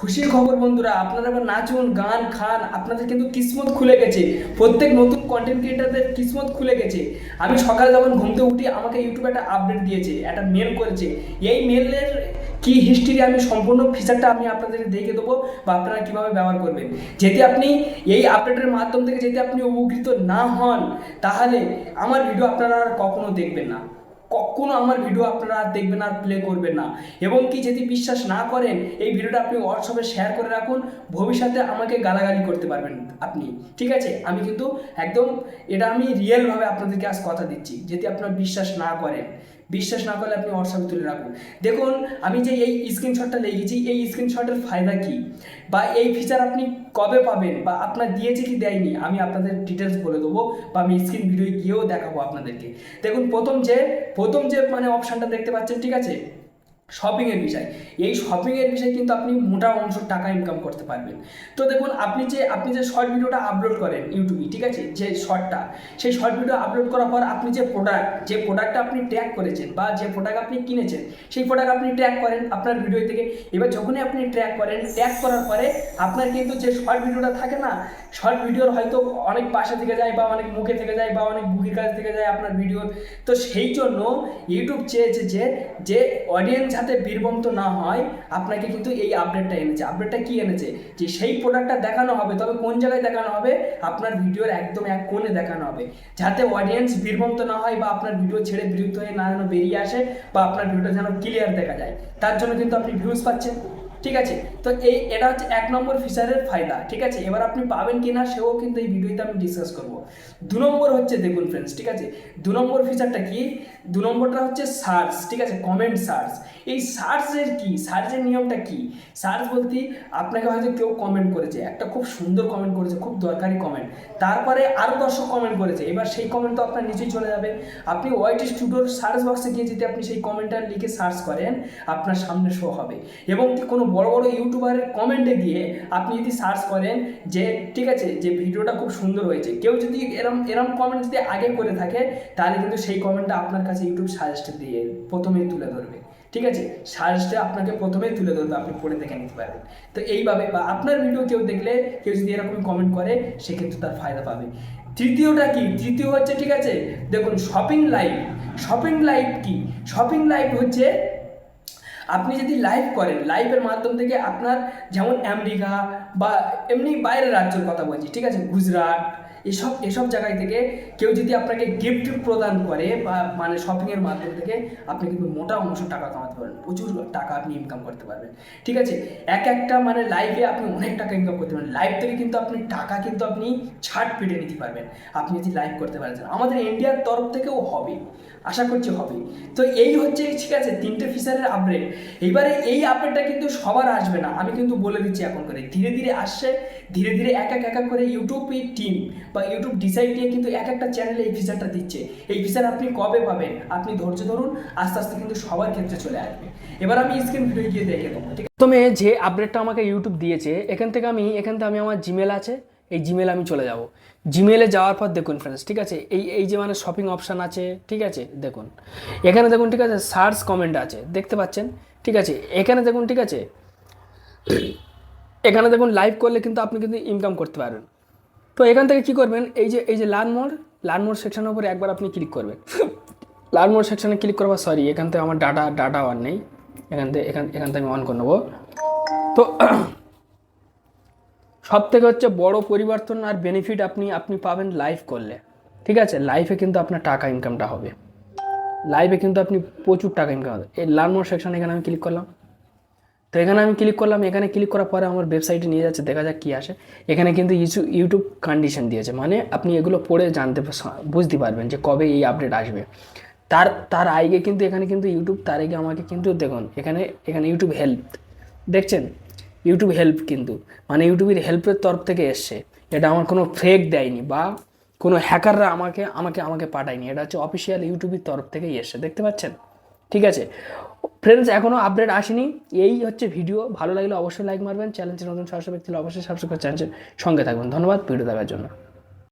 খুশির খবর বন্ধুরা, আপনারা এবার নাচুন, গান, খান, আপনাদের কিন্তু কিসমত খুলে গেছে। প্রত্যেক নতুন কন্টেন্ট ক্রিয়েটারদের কিসমত খুলে গেছে। আমি সকালে যখন ঘুম থেকে উঠি আমাকে ইউটিউবে একটা আপডেট দিয়েছে, একটা মেল করেছে। এই মেলের কি হিস্ট্রি আমি সম্পূর্ণ ফিচারটা আমি আপনাদেরকে দেখে দেবো বা আপনারা কীভাবে ব্যবহার করবেন। যদি আপনি এই আপডেটের মাধ্যম থেকে যদি আপনি উপকৃত না হন, তাহলে আমার ভিডিও আপনারা আর কখনো দেখবেন না, কখনো আমার ভিডিও আপনারা আর দেখবেন আর প্লে করবেন না। এবং কি যদি বিশ্বাস না করেন, এই ভিডিওটা আপনি হোয়াটসঅ্যাপে শেয়ার করে রাখুন, ভবিষ্যতে আমাকে গালাগালি করতে পারবেন আপনি, ঠিক আছে? আমি কিন্তু একদম এটা আমি রিয়েলভাবে আপনাদেরকে আজ কথা দিচ্ছি। যদি আপনারা বিশ্বাস না করেন, বিশ্বাস না করলে আপনি হোয়াটসঅ্যাপে তুলে রাখুন। দেখুন, আমি যে এই স্ক্রিনশটটা লিখেছি, এই স্ক্রিনশটের ফায়দা কি বা এই ফিচার আপনি কবে পাবেন বা আপনার দিয়েছে কি দেয়নি, আমি আপনাদের ডিটেলস বলে দেবো বা আমি স্ক্রিন ভিডিও গিয়েও দেখাবো আপনাদেরকে। দেখুন, প্রথম যে মানে অপশানটা দেখতে পাচ্ছেন, ঠিক আছে, শপিংয়ের বিষয়। এই শপিংয়ের বিষয়ে কিন্তু আপনি মোটা অংশ টাকা ইনকাম করতে পারবেন। তো দেখুন, আপনি যে শর্ট ভিডিওটা আপলোড করেন ইউটিউবে, ঠিক আছে, যে শর্টটা, সেই শর্ট ভিডিও আপলোড করার পর আপনি যে প্রোডাক্টটা আপনি ট্যাগ করেছেন বা যে প্রোডাক্ট আপনি কিনেছেন, সেই প্রোডাক্ট আপনি ট্যাগ করেন আপনার ভিডিও থেকে। এবার যখনই আপনি ট্যাগ করার পরে আপনার কিন্তু যে শর্ট ভিডিওটা থাকে না, শর্ট ভিডিওর হয়তো অনেক পাশে থেকে যায় বা অনেক মুখে থেকে যায় বা অনেক বুকের কাছ থেকে যায় আপনার ভিডিওর। তো সেই জন্য ইউটিউব চেয়েছে যে অডিয়েন্স যাতে বীরবন্ত না হয়, আপনাকে কিন্তু এই আপডেটটা এনেছে। আপডেটটা কি এনেছে? যে সেই প্রোডাক্টটা দেখানো হবে, তবে কোন জায়গায় দেখানো হবে? আপনার ভিডিওর একদম এক কোণে দেখানো হবে, যাতে অডিয়েন্স বীরবন্ত না হয় বা আপনার ভিডিও ছেড়ে বিরক্ত হয়ে না যেন বেরিয়ে আসে বা আপনার ভিডিওটা যেন ক্লিয়ার দেখা যায়। তার জন্য কিন্তু আপনি ভিউজ পাচ্ছেন, ঠিক আছে? তো এটা হচ্ছে 1 নম্বর ফিচারের ফায়দা, ঠিক আছে? এবার আপনি পাবেন কি না সেও কিন্তু এই ভিডিওতে আমি ডিসকাস করবো। 2 নম্বর হচ্ছে, দেখুন ফ্রেন্ডস, ঠিক আছে, 2 নম্বর ফিচারটা কি? 2 নম্বরটা হচ্ছে সার্চ, ঠিক আছে, কমেন্ট সার্চ। এই সার্চের নিয়মটা কি? সার্চ বলতে আপনাকে হয়তো কেউ কমেন্ট করেছে, একটা খুব সুন্দর কমেন্ট করেছে, খুব দরকারি কমেন্ট, তারপরে আরও 10 কমেন্ট করেছে। এবার সেই কমেন্ট তো আপনার নিচেই চলে যাবে। আপনি ওয়াইট স্টুডিওর সার্চ বক্সে গিয়ে যদি আপনি সেই কমেন্টটা লিখে সার্চ করেন, আপনার সামনে শো হবে। এবং কোনো বড় বড় ইউটিউবারের কমেন্টে গিয়ে আপনি যদি সার্চ করেন যে, ঠিক আছে, যে ভিডিওটা খুব সুন্দর হয়েছে, কেউ যদি এরম কমেন্ট যদি আগে করে থাকে, তাহলে কিন্তু সেই কমেন্টটা আপনার কাছে ইউটিউব সাজেস্ট দিয়ে প্রথমেই তুলে ধরবে, ঠিক আছে? সাজেস্টে আপনাকে প্রথমেই তুলে ধরবে, আপনি পড়ে দেখে নিতে পারবেন। তো এইভাবে বা আপনার ভিডিও কেউ দেখলে, কেউ যদি এরকম কমেন্ট করে, সেক্ষেত্রে তার ফায়দা পাবে। তৃতীয়টা কি? তৃতীয় হচ্ছে, ঠিক আছে, দেখুন, শপিং লাইভ কি? শপিং লাইভ হচ্ছে আপনি যদি লাইভ করেন, লাইভের মাধ্যম থেকে আপনার, যেমন আমেরিকা বা এমনি বাইরের রাজ্যের কথা বলছি, ঠিক আছে, গুজরাট, এসব জায়গায় থেকে কেউ যদি আপনাকে গিফট প্রদান করে বা মানে শপিংয়ের মাধ্যম থেকে, আপনি কিন্তু মোটা অংশ টাকা কামাতে পারবেন, প্রচুর টাকা আপনি ইনকাম করতে পারবেন, ঠিক আছে? একটা মানে লাইভে আপনি অনেক টাকা ইনকাম করতে পারবেন। লাইভ থেকে কিন্তু আপনি টাকা কিন্তু আপনি ছাড় পিটে নিতে পারবেন, আপনি যদি লাইভ করতে পারেন। আমাদের ইন্ডিয়ার তরফ থেকেও হবে, আশা করছি হবে। তো এই হচ্ছে, ঠিক আছে, 3টে ফিচারের আপডেট। এবারে এই আপডেটটা কিন্তু সবার আসবে না, আমি কিন্তু বলে দিচ্ছি এখন করে, ধীরে ধীরে আসছে। ধীরে ধীরে এক এক করে ইউটিউবের টিম বা ইউটিউব ডিসাইড নিয়ে কিন্তু একটা চ্যানেলে এই ফিচারটা দিচ্ছে। এই ফিচার আপনি কবে পাবেন? আপনি ধৈর্য ধরুন, আস্তে আস্তে কিন্তু সবার ক্ষেত্রে চলে আসবে। এবার আমি স্ক্রিন ভিডিও গিয়ে দেখে দেবো, ঠিক আছে? প্রথমে যে আপডেটটা আমাকে ইউটিউব দিয়েছে, এখান থেকে আমি আমার জিমেল আছে, এই জিমেলে আমি চলে যাব। জিমেলে যাওয়ার পর দেখুন ফ্রেন্ডস, ঠিক আছে, এই যে মানে শপিং অপশান আছে, ঠিক আছে, দেখুন এখানে দেখুন, ঠিক আছে, সার্চ কমেন্ট আছে, দেখতে পাচ্ছেন, ঠিক আছে, এখানে দেখুন, ঠিক আছে, এখানে দেখুন লাইভ করলে কিন্তু আপনি কিন্তু ইনকাম করতে পারবেন। তো এখান থেকে কী করবেন, এই যে লার্ন মোর সেকশনের উপরে একবার আপনি ক্লিক করবেন। লার্ন মোর সেকশনে ক্লিক করবার, সরি, এখান থেকে আমার ডাটা অন নেই, এখান থেকে আমি অন করে নেবো। তো সব থেকে হচ্ছে বড় পরিবর্তন আর বেনিফিট আপনি পাবেন লাইভ করলে, ঠিক আছে? লাইভে কিন্তু আপনার টাকা ইনকামটা হবে, লাইভে কিন্তু আপনি প্রচুর টাকা ইনকাম হবে। এই লার্ন মোর সেকশন, এখানে আমি ক্লিক করলাম। তো এখানে ক্লিক করার পরে আমার ওয়েবসাইটে নিয়ে যাচ্ছে, দেখা যাক কী আসে। এখানে কিন্তু ইউটিউব কন্ডিশন দিয়েছে, মানে আপনি এগুলো পড়ে বুঝতে পারবেন যে কবে এই আপডেট আসবে। তার আগে কিন্তু এখানে কিন্তু ইউটিউব, তার আগে আমাকে কিন্তু দেখুন, এখানে ইউটিউব হেল্প দেখছেন, ইউটিউব হেল্প কিন্তু মানে ইউটিউবের হেল্পের তরফ থেকে এসছে। এটা আমার কোনো ফেক দেয়নি বা কোনো হ্যাকাররা আমাকে পাঠায়নি, এটা হচ্ছে অফিসিয়াল ইউটিউবের তরফ থেকেই এসছে, দেখতে পাচ্ছেন, ঠিক আছে? ফ্রেন্ডস, এখনও আপডেট আসেনি। এই হচ্ছে ভিডিও, ভালো লাগলে অবশ্যই লাইক মারবেন, চ্যানেলটি নতুন সদস্য ব্যক্তি হলে অবশ্যই সাবস্ক্রাইব করে চ্যানেলের সঙ্গে থাকবেন। ধন্যবাদ ভিডিও দেখার জন্য।